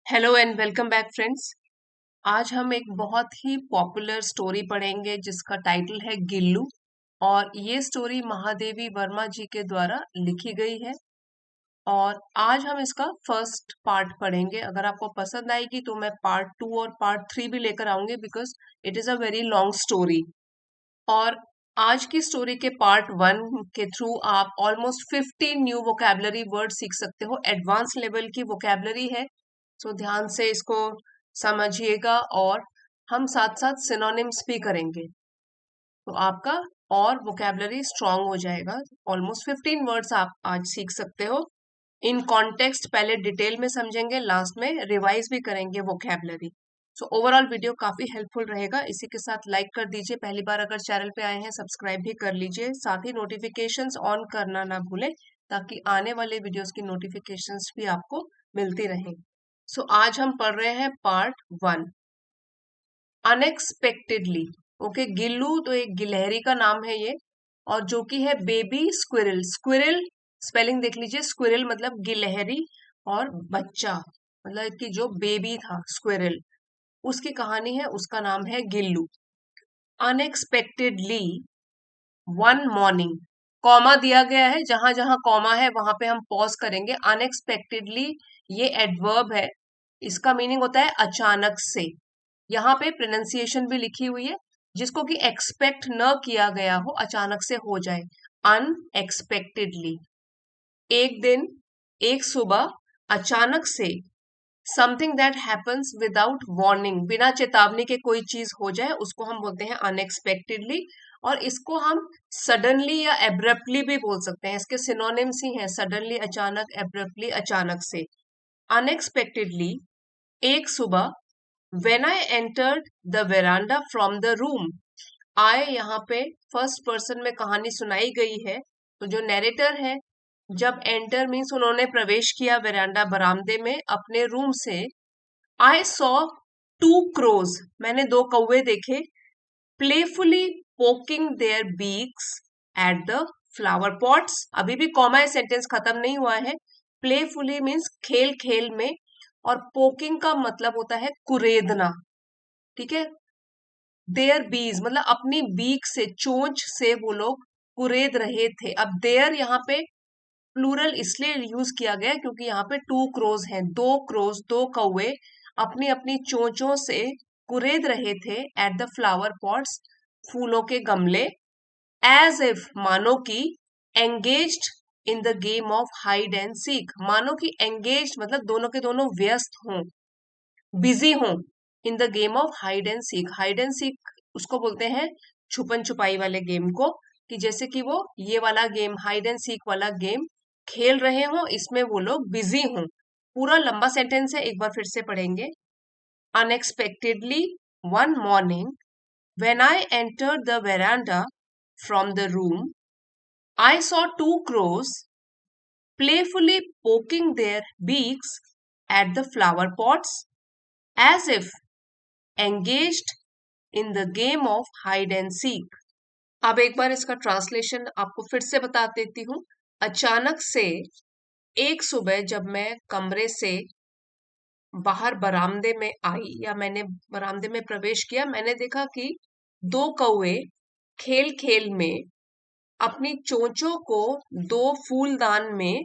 Hello and welcome back friends. आज हम एक बहुत ही पॉपुलर स्टोरी पढ़ेंगे जिसका टाइटल है गिल्लू। और ये स्टोरी महादेवी वर्मा जी के द्वारा लिखी गई है। और आज हम इसका फर्स्ट पार्ट पढ़ेंगे। अगर आपको पसंद आएगी तो मैं पार्ट 2 और पार्ट 3 भी लेकर आऊंगी, because it is a very long story. और आज की स्टोरी के पार्ट 1 के थ्रू आप ऑलमोस्ट 50 न्यू वोकेबलरी वर्ड सीख सकते हो। एडवांस लेवल की वोकेबलरी है, सो ध्यान से इसको समझिएगा। और हम साथ साथ सिनोनिम्स भी करेंगे, तो आपका और वोकेबलरी स्ट्रांग हो जाएगा। ऑलमोस्ट 15 वर्ड्स आप आज सीख सकते हो। इन कॉन्टेक्स्ट पहले डिटेल में समझेंगे, लास्ट में रिवाइज भी करेंगे वोकेबलरी। सो ओवरऑल वीडियो काफी हेल्पफुल रहेगा। इसी के साथ लाइक कर दीजिए, पहली बार अगर चैनल पे आए हैं सब्सक्राइब भी कर लीजिए, साथ ही नोटिफिकेशंस ऑन करना ना भूलें, ताकि आने वाले वीडियोस की नोटिफिकेशंस भी आपको मिलती रहें। सो आज हम पढ़ रहे हैं पार्ट 1, अनएक्सपेक्टेडली। ओके, गिल्लू तो एक गिलहरी का नाम है ये, और जो कि है बेबी स्क्विरल। स्क्विरल स्पेलिंग देख लीजिए, स्क्विरल मतलब गिलहरी, और बच्चा मतलब कि जो बेबी था स्क्विरल, उसकी कहानी है, उसका नाम है Gillu. Unexpectedly one morning, comma दिया गया है, जहां जहां कॉमा है वहां पे हम पॉज करेंगे। अनएक्सपेक्टेडली ये एडवर्ब है, इसका मीनिंग होता है अचानक से। यहाँ पे प्रोनाउंसिएशन भी लिखी हुई है, जिसको कि एक्सपेक्ट न किया गया हो, अचानक से हो जाए। अनएक्सपेक्टेडली, एक दिन, एक सुबह, अचानक से। Something that happens without warning, बिना चेतावनी के कोई चीज हो जाए उसको हम बोलते हैं अनएक्सपेक्टेडली। और इसको हम सडनली या एब्रप्टली भी बोल सकते हैं, इसके सिनोनिम्स ही हैं, सडनली अचानक, एब्रप्टली अचानक से। अनएक्सपेक्टेडली, एक सुबह, when I entered the veranda from the room, I यहाँ पे फर्स्ट पर्सन में कहानी सुनाई गई है। तो जो नैरेटर है, जब एंटर मीन्स उन्होंने प्रवेश किया वेरांडा, बरामदे में अपने रूम से। आई सॉ टू क्रोज, मैंने दो कौवे देखे। Playfully poking their beaks at the flower pots, अभी भी कॉमा है, सेंटेंस खत्म नहीं हुआ है। प्लेफुली मीन्स खेल खेल में, और पोकिंग का मतलब होता है कुरेदना, ठीक है। देयर बीज मतलब अपनी बीक से, चोंच से वो लोग कुरेद रहे थे। अब देयर यहाँ पे प्लूरल इसलिए यूज किया गया क्योंकि यहाँ पे टू क्रोज हैं, दो क्रोज, दो कौवे अपनी अपनी चोंचों से कुरेद रहे थे एट द फ्लावर पॉट्स, फूलों के गमले। एज इफ मानो की, engaged in the game of hide and seek, मानो की एंगेज्ड मतलब दोनों के दोनों व्यस्त हों, बिजी हों, in the game of hide and seek. Hide and seek उसको बोलते हैं छुपन छुपाई वाले गेम को, कि जैसे कि वो ये वाला गेम, हाइड एंड सीक वाला गेम खेल रहे हों, इसमें वो लोग बिजी हों। पूरा लंबा सेंटेंस है, एक बार फिर से पढ़ेंगे। Unexpectedly one morning, when I entered the veranda from the room, I saw two crows playfully poking their beaks at the flower pots, as if engaged in the game of hide and seek. अब एक बार इसका translation आपको फिर से बता देती हूँ। अचानक से एक सुबह जब मैं कमरे से बाहर बरामदे में आई, या मैंने बरामदे में प्रवेश किया, मैंने देखा कि दो कौवे खेल खेल में अपनी चोंचों को दो फूलदान में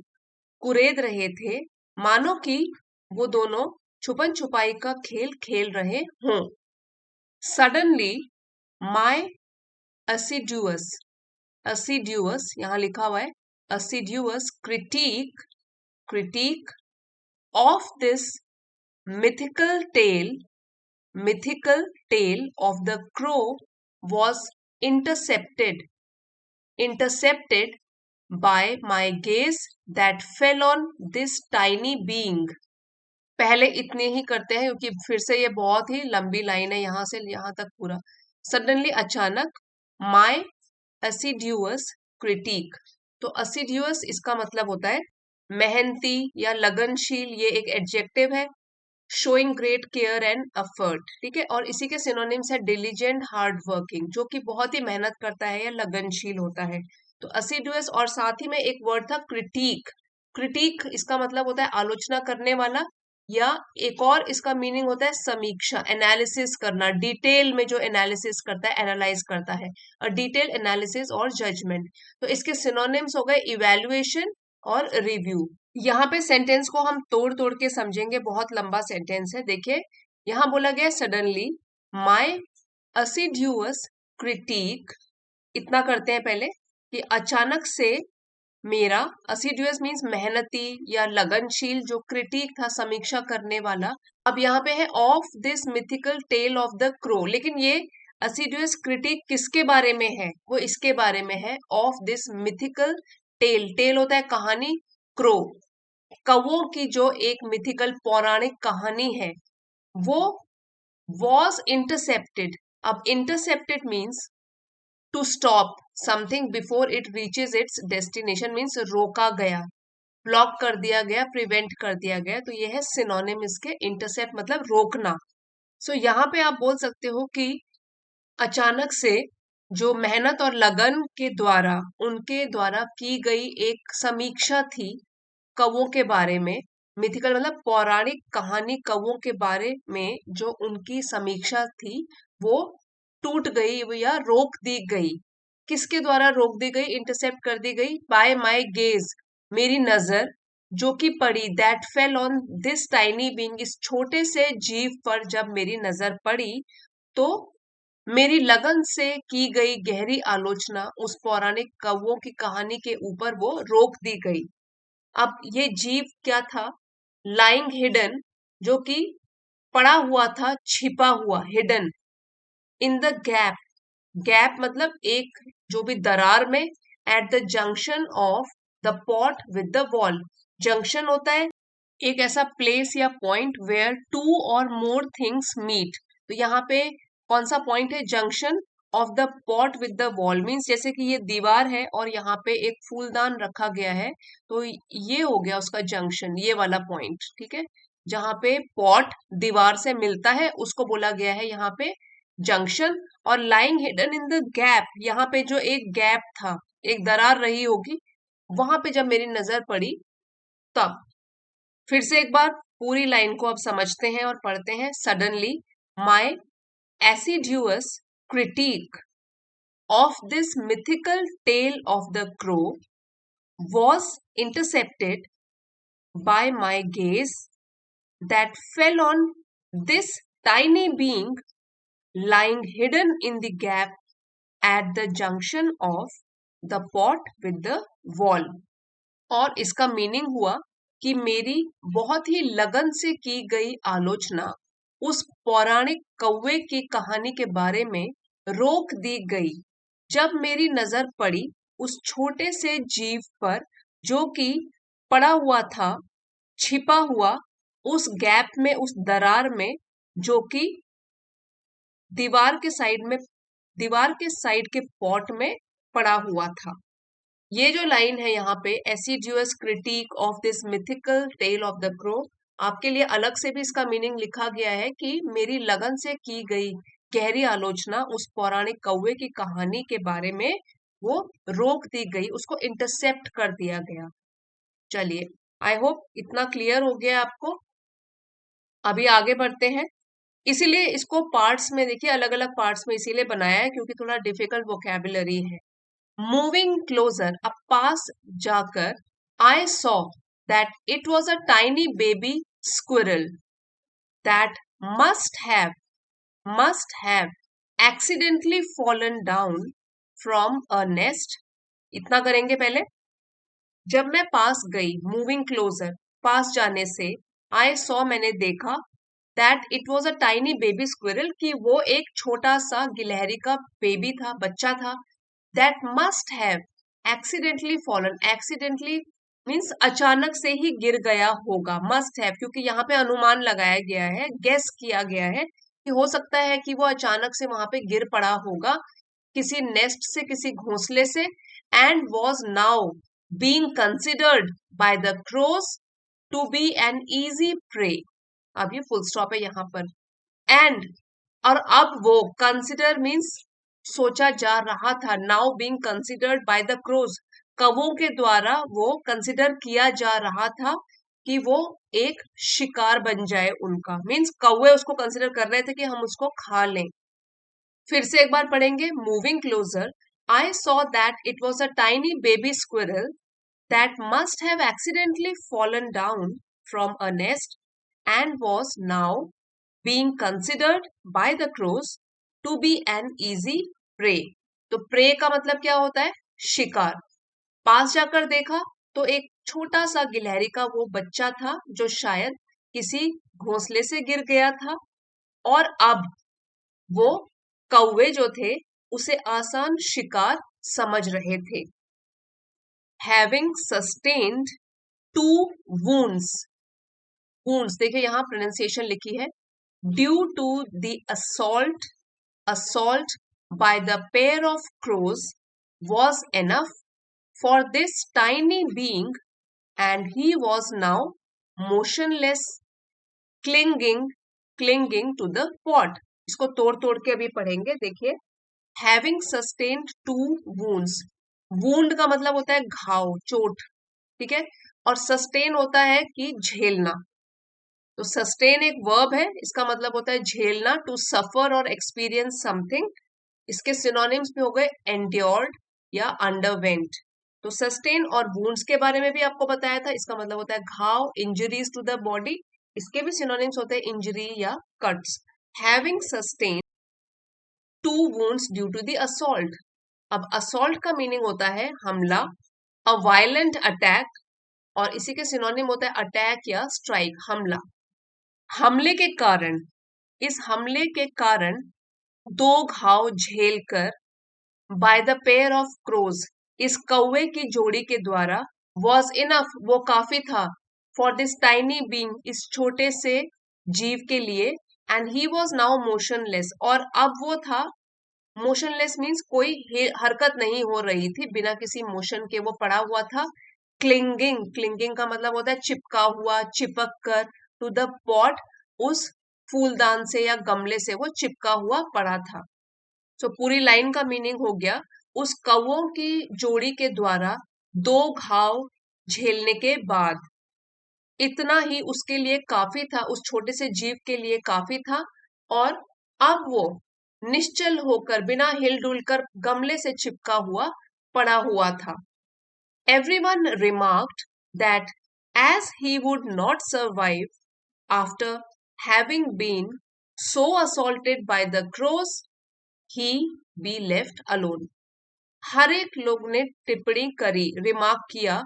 कुरेद रहे थे, मानो कि वो दोनों छुपन छुपाई का खेल खेल रहे हों। सडनली माय असिड्यूअस, असिड्यूअस यहाँ लिखा हुआ है, assiduous critic, critic of this mythical tale, mythical tale of the crow was intercepted, intercepted by my gaze that fell on this tiny being. पहले इतने ही करते हैं क्योंकि फिर से ये बहुत ही लंबी लाइन है, यहां से यहां तक पूरा। सडनली अचानक, माय असिड्यूअस क्रिटिक, तो असिड्यूअस इसका मतलब होता है मेहनती या लगनशील, ये एक एडजेक्टिव है। Showing great care and effort, ठीक है। और इसी के सिनोनिम्स है डिलीजेंट, हार्ड वर्किंग, जो कि बहुत ही मेहनत करता है या लगनशील होता है। तो असिडुअस, और साथ ही में एक वर्ड था क्रिटिक, क्रिटिक इसका मतलब होता है आलोचना करने वाला, या एक और इसका मीनिंग होता है समीक्षा, एनालिसिस करना, डिटेल में जो एनालिसिस करता है, एनालाइज करता है, और डिटेल एनालिसिस और जजमेंट। तो इसके सिनोनिम्स हो गए इवैल्यूएशन और रिव्यू। यहाँ पे सेंटेंस को हम तोड़ तोड़ के समझेंगे, बहुत लंबा सेंटेंस है। देखिए यहाँ बोला गया सडनली माय असिड्यूअस क्रिटिक, इतना करते हैं पहले कि अचानक से मेरा, असिड्यूअस मीन्स मेहनती या लगनशील, जो क्रिटिक था समीक्षा करने वाला। अब यहाँ पे है of this mythical tale of the crow, लेकिन ये असिड्यूअस क्रिटिक किसके बारे में है? वो इसके बारे में है, of this mythical tale, tale होता है कहानी, क्रो कौओं की जो एक मिथिकल पौराणिक कहानी है, वो वॉज इंटरसेप्टेड। अब intercepted means to stop something before it reaches its destination, means रोका गया, ब्लॉक कर दिया गया, प्रिवेंट कर दिया गया। तो ये है सिनोनिम इसके, इंटरसेप्ट मतलब रोकना। सो यहाँ पे आप बोल सकते हो कि अचानक से जो मेहनत और लगन के द्वारा, उनके द्वारा की गई एक समीक्षा थी कौओं के बारे में, मिथिकल मतलब पौराणिक कहानी कौओं के बारे में जो उनकी समीक्षा थी, वो टूट गई या रोक दी गई। किसके द्वारा रोक दी गई, इंटरसेप्ट कर दी गई? बाय माय गेज, मेरी नजर जो कि पड़ी, that fell on this tiny being, इस छोटे से जीव पर जब मेरी नजर पड़ी, तो मेरी लगन से की गई गहरी आलोचना उस पौराणिक कौओं की कहानी के ऊपर वो रोक दी गई। अब ये जीव क्या था? लाइंग हिडन, जो कि पड़ा हुआ था, छिपा हुआ, hidden in the gap, gap मतलब एक जो भी दरार में, at the junction of the pot with the wall, junction होता है एक ऐसा प्लेस या पॉइंट वेयर टू और मोर थिंग्स मीट। तो यहाँ पे कौन सा पॉइंट है? Junction of the pot with the wall, means जैसे कि ये दीवार है और यहाँ पे एक फूलदान रखा गया है, तो ये हो गया उसका जंक्शन, ये वाला पॉइंट, ठीक है। जहाँ पे पॉट दीवार से मिलता है उसको बोला गया है यहाँ पे जंक्शन। और lying hidden in the gap, यहाँ पे जो एक गैप था, एक दरार रही होगी, वहां पे जब मेरी नजर पड़ी तब। फिर से एक बार पूरी लाइन को अब समझते हैं और पढ़ते हैं। Suddenly my assiduous critic of this mythical tale of the crow was intercepted by my gaze that fell on this tiny being lying hidden in the gap at the junction of the pot with the wall। और इसका meaning हुआ कि मेरी बहुत ही लगन से की गई आलोचना उस पौराणिक कौवे की कहानी के बारे में रोक दी गई जब मेरी नजर पड़ी उस छोटे से जीव पर जो कि पड़ा हुआ था, छिपा हुआ उस गैप में, उस दरार में, जो कि दीवार के साइड में, दीवार के साइड के पॉट में पड़ा हुआ था। ये जो लाइन है यहाँ पे, assiduous critic of this mythical tale of the crow, आपके लिए अलग से भी इसका मीनिंग लिखा गया है कि मेरी लगन से की गई गहरी आलोचना उस पौराणिक कौवे की कहानी के बारे में वो रोक दी गई, उसको इंटरसेप्ट कर दिया गया। चलिए, आई होप इतना क्लियर हो गया आपको। अभी आगे बढ़ते हैं। इसीलिए इसको पार्ट्स में देखिए, अलग अलग पार्ट्स में इसीलिए बनाया है क्योंकि थोड़ा डिफिकल्ट वोकैबुलरी है। मूविंग क्लोजर, अब पास जाकर, आई saw that it was a tiny baby squirrel that must have accidentally fallen down from a nest। इतना करेंगे पहले। जब मैं पास गई, मूविंग क्लोजर, पास जाने से, आई सॉ मैंने देखा, that it was a tiny baby squirrel कि वो एक छोटा सा गिलहरी का बेबी था, बच्चा था। That must have accidentally fallen, accidentally means अचानक से ही गिर गया होगा, मस्ट हैव क्योंकि यहाँ पे अनुमान लगाया गया है, गेस किया गया है कि हो सकता है कि वो अचानक से वहां पे गिर पड़ा होगा किसी नेस्ट से, किसी घोंसले से। And was now being considered by the crows to be an easy prey. अब ये फुल स्टॉप है यहाँ पर। एंड, और अब वो, कंसिडर मीन्स सोचा जा रहा था, now being considered by the crows, कौवों के द्वारा वो कंसिडर किया जा रहा था, कि वो एक शिकार बन जाए उनका, मीन्स कौवे उसको कंसिडर कर रहे थे कि हम उसको खा लें। फिर से एक बार पढ़ेंगे, moving closer, I saw that it was a tiny baby squirrel that must have accidentally fallen down from a nest and was now being considered by the crows to be an easy prey। तो prey का मतलब क्या होता है? शिकार। पास जाकर देखा तो एक छोटा सा गिलहरी का वो बच्चा था जो शायद किसी घोंसले से गिर गया था, और अब वो कौवे जो थे उसे आसान शिकार समझ रहे थे। Having sustained two wounds, wounds देखिए यहाँ प्रोनाउंसिएशन लिखी है, due to the assault by the pair of crows was enough for this tiny being, and he was now motionless, clinging to the pot। इसको तोड़ तोड़ के अभी पढ़ेंगे। देखिए, having sustained two wounds, wound का मतलब होता है घाव, चोट, ठीक है, और सस्टेन होता है कि झेलना। तो सस्टेन एक वर्ब है, इसका मतलब होता है झेलना, टू सफर और एक्सपीरियंस समथिंग। इसके सिनोनिम्स में हो गए एंड्योर्ड या अंडरवेंट। तो सस्टेन और वूंड्स के बारे में भी आपको बताया था, इसका मतलब होता है घाव, इंजरीज टू द बॉडी। इसके भी सिनोनिम्स होते हैं इंजरी या cuts. Having sustain two wounds due to the assault. अब असॉल्ट का मीनिंग होता है हमला, अ वायलेंट अटैक, और इसी के सिनोनिम होता है अटैक या स्ट्राइक, हमला। हमले के कारण, इस हमले के कारण दो घाव झेलकर, by the pair of crows, इस कौवे की जोड़ी के द्वारा, वॉज इनफ, वो काफी था, फॉर दिस टाइनी बीइंग, इस छोटे से जीव के लिए, and he was now motionless, और अब वो था, मोशनलेस मीन्स कोई हरकत नहीं हो रही थी, बिना किसी मोशन के वो पड़ा हुआ था। क्लिंगिंग का मतलब होता है चिपका हुआ, चिपक कर, टू द पॉट, उस फूलदान से या गमले से वो चिपका हुआ पड़ा था। सो पूरी लाइन का मीनिंग हो गया, उस कौवों की जोड़ी के द्वारा दो घाव झेलने के बाद इतना ही उसके लिए काफी था, उस छोटे से जीव के लिए काफी था, और अब वो निश्चल होकर, बिना हिलडुल कर, गमले से चिपका हुआ पड़ा हुआ था। Everyone remarked that as he would not survive after having been so assaulted by the crows, he be left alone। हर एक लोग ने टिप्पणी करी, रिमार्क किया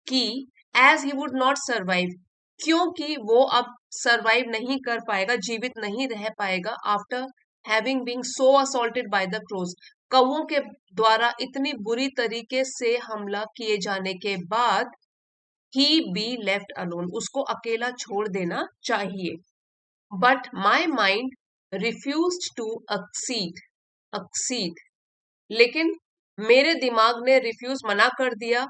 कि as he would not survive, क्योंकि वो अब सरवाइव नहीं कर पाएगा, जीवित नहीं रह पाएगा, after having being so assaulted by the crows, कौवों के द्वारा इतनी बुरी तरीके से हमला किए जाने के बाद, ही बी लेफ्ट अलोन, उसको अकेला छोड़ देना चाहिए। But my mind refused to accede, लेकिन मेरे दिमाग ने रिफ्यूज, मना कर दिया,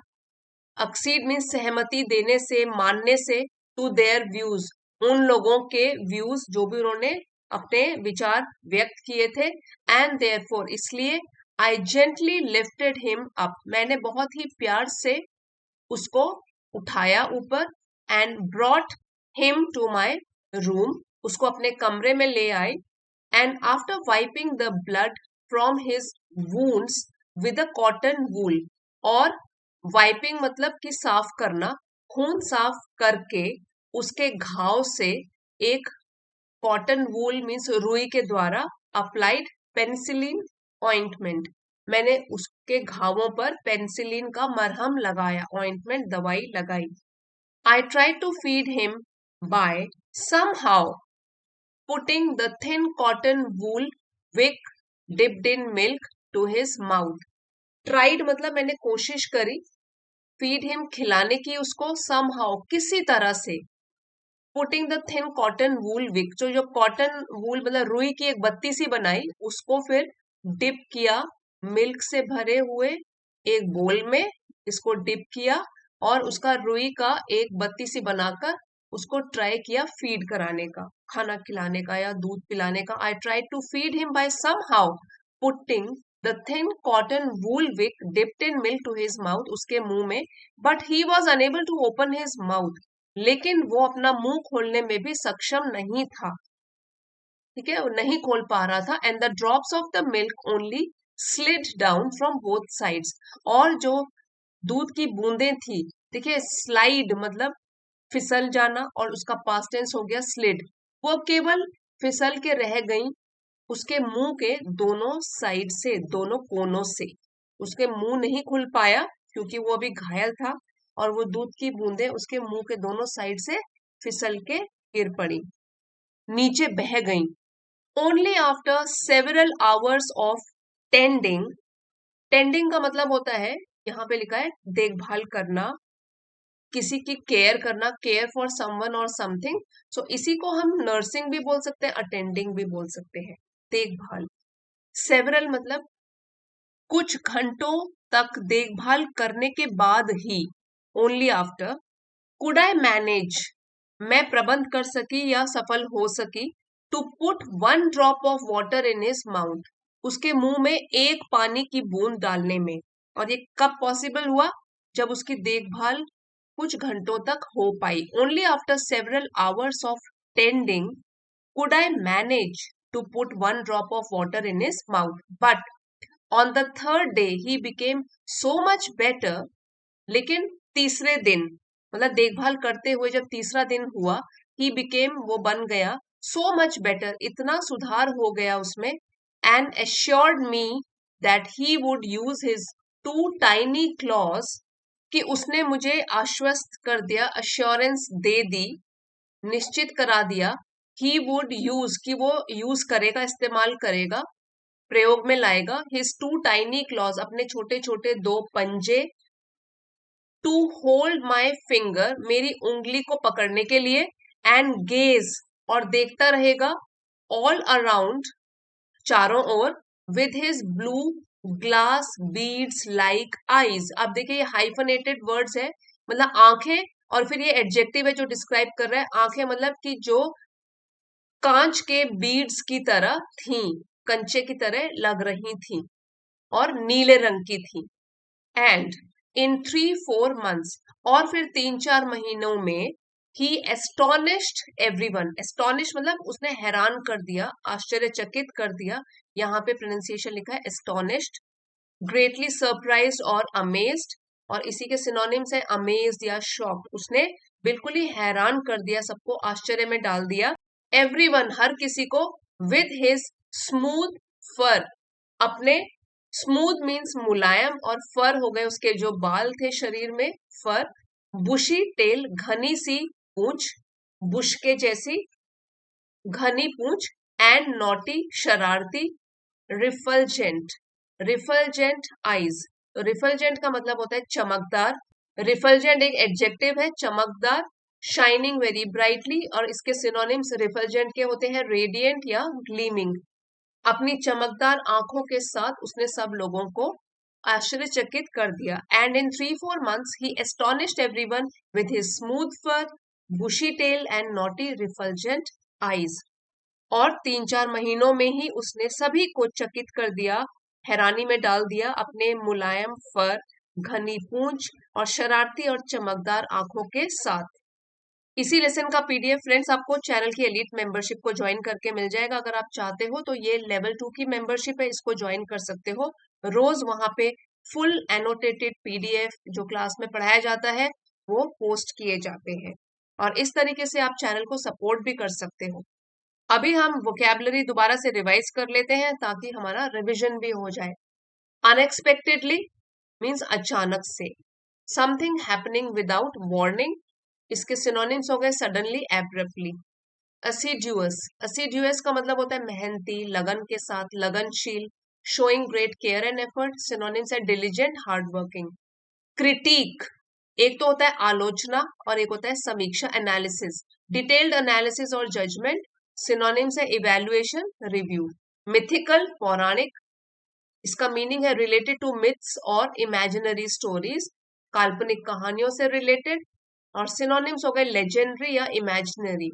accede मीन्स सहमति देने से, मानने से, टू देयर व्यूज, उन लोगों के व्यूज जो भी उन्होंने अपने विचार व्यक्त किए थे, एंड देयरफॉर, इसलिए, I gently lifted him up, मैंने बहुत ही प्यार से उसको उठाया ऊपर, and brought him to my room, उसको अपने कमरे में ले आए, and after wiping the blood from his wounds with a cotton wool, और वाइपिंग मतलब कि साफ करना, खून साफ करके उसके घाव से एक कॉटन वूल मीन्स रुई के द्वारा, अप्लाइड पेनिसिलिन ऑइंटमेंट, मैंने उसके घावों पर पेनिसिलिन का मरहम लगाया, ऑइंटमेंट दवाई लगाई। I try to feed him by somehow putting the thin cotton wool wick dipped in milk to his mouth. Tried मतलब मैंने कोशिश करी, फीड हिम खिलाने की उसको, समहाउ किसी तरह से, putting the thin cotton wool wick, जो कॉटन वूल मतलब रुई की एक बत्ती सी बनाई, उसको फिर डिप किया मिल्क से भरे हुए एक बोल में, इसको डिप किया, और उसका रुई का एक बत्ती सी बनाकर उसको ट्राई किया फीड कराने का, खाना खिलाने का या दूध पिलाने का। I try to feed him by somehow putting the thin cotton wool wick dipped in milk to his mouth, उसके मुंह में, but he was unable to open his mouth, लेकिन वो अपना मुंह खोलने में भी सक्षम नहीं था, ठीक है, वो नहीं खोल पा रहा था। And the drops of the milk only slid down from both sides, और जो दूध की बूंदें थी, देखिए स्लाइड मतलब फिसल जाना, और उसका पास्ट टेंस हो गया स्लिड, वो केवल फिसल के रह गई उसके मुंह के दोनों साइड से, दोनों कोनों से। उसके मुंह नहीं खुल पाया क्योंकि वो अभी घायल था, और वो दूध की बूंदें उसके मुंह के दोनों साइड से फिसल के गिर पड़ी, नीचे बह गईं। Only after several hours of tending, tending का मतलब होता है, यहाँ पे लिखा है देखभाल करना, किसी की केयर करना, केयर फॉर समवन और समथिंग। सो इसी को हम नर्सिंग भी बोल सकते हैं, अटेंडिंग भी बोल सकते हैं, देखभाल। सेवरल मतलब कुछ घंटों तक देखभाल करने के बाद ही, only after, could I manage, मैं प्रबंध कर सकी या सफल हो सकी, to put one drop of water in his mouth, उसके मुंह में एक पानी की बूंद डालने में। और ये कब पॉसिबल हुआ? जब उसकी देखभाल कुछ घंटों तक हो पाई। Only after several hours of tending could I manage to put one drop of water in his mouth, but on the third day he became so much better, लेकिन तीसरे दिन, मतलब देखभाल करते हुए जब तीसरा दिन हुआ, ही बिकेम वो बन गया, सो मच बेटर इतना सुधार हो गया उसमें, and assured me that he would use his two tiny claws, कि उसने मुझे आश्वस्त कर दिया, अश्योरेंस दे दी, निश्चित करा दिया, ही वुड यूज कि वो यूज करेगा, इस्तेमाल करेगा, प्रयोग में लाएगा, हिज टू टाइनी क्लॉज अपने छोटे छोटे दो पंजे, टू होल्ड माई फिंगर मेरी उंगली को पकड़ने के लिए, एंड गेज और देखता रहेगा, ऑल अराउंड चारों ओर, with his blue glass beads like eyes. अब देखिए ये हाइफनेटेड वर्ड्स है, मतलब आंखें, और फिर ये एडजेक्टिव है जो डिस्क्राइब कर रहा है आंखें, मतलब कि जो कांच के बीड्स की तरह थी, कंचे की तरह लग रही थी, और नीले रंग की थी। एंड इन 3-4 months, और फिर 3-4 महीनों में, ही एस्टोनिश्ड एवरीवन, एस्टोनिश मतलब उसने हैरान कर दिया, आश्चर्यचकित कर दिया, यहाँ पे प्रोनाउंसिएशन लिखा है एस्टोनिश्ड, ग्रेटली सरप्राइज्ड और अमेज्ड, और इसी के सिनोनिम्स है अमेज्ड या शॉक्ड, उसने बिल्कुल ही हैरान कर दिया, सबको आश्चर्य में डाल दिया, एवरीवन हर किसी को, विद हिज स्मूथ फर, अपने, स्मूथ मीन्स मुलायम, और फर हो गए उसके जो बाल थे शरीर में, फर, बुशी टेल घनी सी पूंछ, बुश के जैसी घनी पूंछ, एंड नॉटी शरारती, रिफलजेंट, रिफलजेंट आईज, तो रिफलजेंट का मतलब होता है चमकदार, रिफलजेंट एक एडजेक्टिव है, चमकदार, शाइनिंग वेरी ब्राइटली, और इसके सिनोनिम्स रिफलजेंट के होते हैं रेडिएंट या ग्लीमिंग। अपनी चमकदार आंखों के साथ उसने सब लोगों को आश्चर्यचकित कर दिया। And in 3-4 months he astonished everyone with his smooth fur, bushy tail and naughty refulgent eyes, और 3-4 महीनों में ही उसने सभी को चकित कर दिया, हैरानी में डाल दिया, अपने मुलायम फर, घनी पूंछ, और शरारती और चमकदार आंखों के साथ। इसी लेसन का पीडीएफ फ्रेंड्स आपको चैनल की एलीट मेंबरशिप को ज्वाइन करके मिल जाएगा। अगर आप चाहते हो तो ये लेवल 2 की मेंबरशिप है, इसको ज्वाइन कर सकते हो। रोज वहां पे फुल एनोटेटेड पीडीएफ जो क्लास में पढ़ाया जाता है वो पोस्ट किए जाते हैं, और इस तरीके से आप चैनल को सपोर्ट भी कर सकते हो। अभी हम वोकैबुलरी दोबारा से रिवाइज कर लेते हैं ताकि हमारा रिविजन भी हो जाए। अनएक्सपेक्टेडली मीन्स अचानक से, समथिंग हैपनिंग विदाउट वार्निंग, इसके सिनोनिम्स हो गए सडनली, एब्रप्टली। असिड्यूअस, असिड्यूअस का मतलब होता है मेहनती, लगन के साथ, लगनशील, showing great care and effort, synonyms है डिलीजेंट, हार्ड वर्किंग। क्रिटिक, एक तो होता है आलोचना और एक होता है समीक्षा, एनालिसिस, डिटेल्ड एनालिसिस और जजमेंट, सिनोनिम्स है इवैल्यूएशन, रिव्यू। मिथिकल, पौराणिक, इसका मीनिंग है रिलेटेड टू मिथ्स और इमेजिनरी स्टोरीज, काल्पनिक कहानियों से रिलेटेड, और सिनोनिम्स हो गए लेजेंडरी या इमेजिनरी।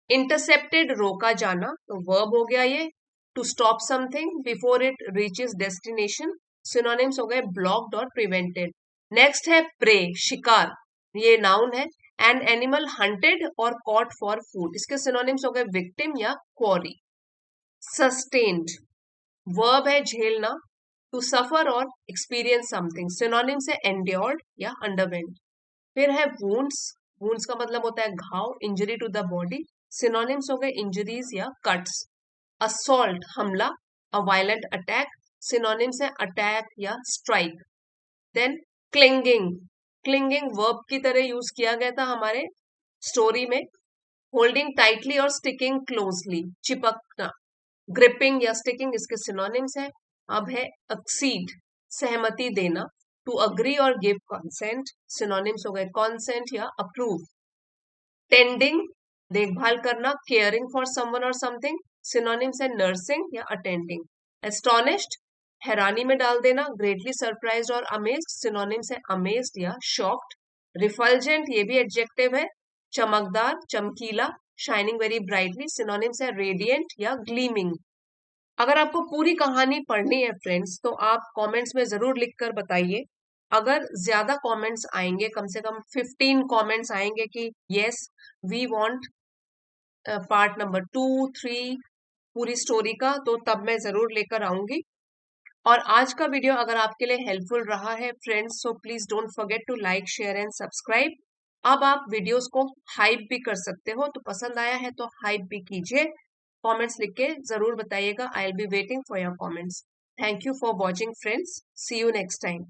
इंटरसेप्टेड, रोका जाना, तो वर्ब हो गया ये, to stop something before it reaches destination, synonyms हो गए ब्लॉक्ड और प्रिवेंटेड। नेक्स्ट है प्रे, शिकार, ये नाउन है, एन एनिमल हंटेड और कॉट फॉर फूड, इसके सिनोनिम्स हो गए विक्टिम या क्वॉरी। सस्टेन्ड वर्ब है झेलना, टू सफर और एक्सपीरियंस समथिंग, सिनोनिम्स है एंड्योर्ड या अंडरवेंट। फिर है वुंड्स, वुंड्स का मतलब होता है घाव, injury to the body, synonyms हो गए इंजरीज या कट्स। असॉल्ट हमला, अ वायलेंट अटैक, सिनोनिम्स है अटैक या strike. Then clinging, clinging verb की तरह यूज किया गया था हमारे स्टोरी में, होल्डिंग टाइटली और स्टिकिंग क्लोजली, चिपकना। ग्रिपिंग या स्टिकिंग इसके सिनोनिम्स है। अब है एक्सीड, सहमति देना, टू अग्री और गिव कंसेंट, सिनोनिम्स हो गए कंसेंट या अप्रूव। टेंडिंग देखभाल करना, केयरिंग फॉर समवन और समथिंग, सिनोनिम्स है नर्सिंग या अटेंडिंग। एस्टोनिश्ड हैरानी में डाल देना, ग्रेटली सरप्राइज्ड और अमेज्ड, सिनोनिम्स है अमेज्ड या शॉक्ड। रिफल्जेंट ये भी एडजेक्टिव है, चमकदार, चमकीला, शाइनिंग वेरी ब्राइटली, सिनोनिम्स है रेडिएंट या ग्लीमिंग। अगर आपको पूरी कहानी पढ़नी है फ्रेंड्स तो आप कमेंट्स में जरूर लिखकर बताइए। अगर ज्यादा कमेंट्स आएंगे, कम से कम 15 कमेंट्स आएंगे कि yes we want part number 2, 3 पूरी स्टोरी का, तो तब मैं जरूर लेकर आऊंगी। और आज का वीडियो अगर आपके लिए हेल्पफुल रहा है friends, so please don't forget to like, share and subscribe. अब आप वीडियोस को हाइप भी कर सकते हो, तो पसंद आया है तो हाइप भी कीजिए। कमेंट्स लिख के जरूर बताइएगा, I will be waiting for your comments. Thank you for watching friends, see you next time.